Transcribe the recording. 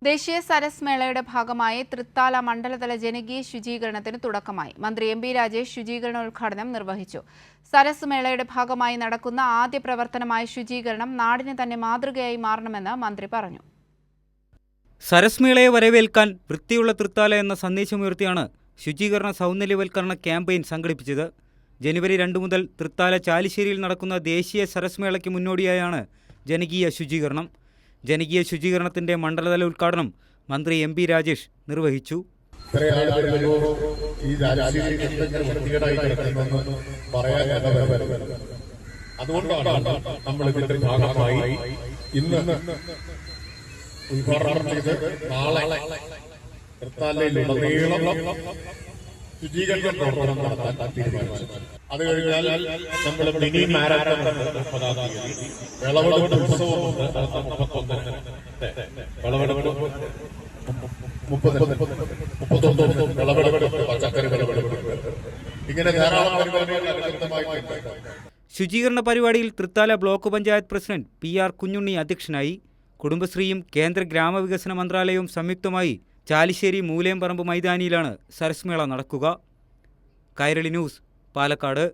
ദേശീയ സരസ് മേളയുടെ ഭാഗമായി തൃത്താല മണ്ഡലതല ജനകീയ ശുചീകരണത്തിന് തുടക്കമായി. മന്ത്രി എം. പി. രാജേഷ് ശുചീകരണോദ്ഘാടനം നിർവഹിച്ചു. സരസ് മേളയുടെ ഭാഗമായി നടക്കുന്ന ആദ്യ പ്രവർത്തനമായ ശുചീകരണം നാടിന് തന്നെ മാതൃകയായി മാറണമെന്ന് മന്ത്രി പറഞ്ഞു. സരസ് മേളയെ വരവേൽക്കാൻ വൃത്തിയുള്ള തൃത്താല എന്ന സന്ദേശമുയർത്തിയാണ് ശുചീകരണ സൗന്ദര്യവൽക്കരണ ക്യാമ്പയിൻ സംഘടിപ്പിച്ചത്. ജനുവരി 2 മുതൽ തൃത്താല ചാലിശ്ശേരിയിൽ നടക്കുന്ന ദേശീയ സരസ് മേളയ്ക്ക് മുന്നോടിയായാണ് ജനകീയ ശുചീകരണം. ജനകീയ ശുചീകരണത്തിന്റെ മണ്ഡലതല ഉദ്ഘാടനം മന്ത്രി എം. പി. രാജേഷ് നിർവഹിച്ചു. അതുകൊണ്ടാണ് നമ്മൾ ഇതിന്റെ ഭാഗമായി ഇന്ന് ഉദ്ഘാടനം ചെയ്ത് നാളെ തൃത്താലയിലുടനീളം ശുചീകരണ പ്രവർത്തനം നടത്താൻ തീരുമാനിച്ചു. അത് കഴിഞ്ഞാൽ നമ്മൾ മിനി മാരത്തോൺ വിളവെടുപ്പ് ഉത്സവമുണ്ട്. 31 വിളവെടുപ്പ്, പച്ചക്കറി വിളവെടുപ്പ്, ഇങ്ങനെ ധാരാളം പരിപാടികൾ. ശുചീകരണ പരിപാടിയിൽ Thrithala block panchayat president PR Kunjunni അധ്യക്ഷനായി. കുടുംബശ്രീയും കേന്ദ്ര ഗ്രാമവികസന മന്ത്രാലയവും സംയുക്തമായി ചാലിശ്ശേരി മൂലേംപറമ്പ് മൈതാനിയിലാണ് സരസ് മേള നടക്കുക. കൈരളി ന്യൂസ്, പാലക്കാട്.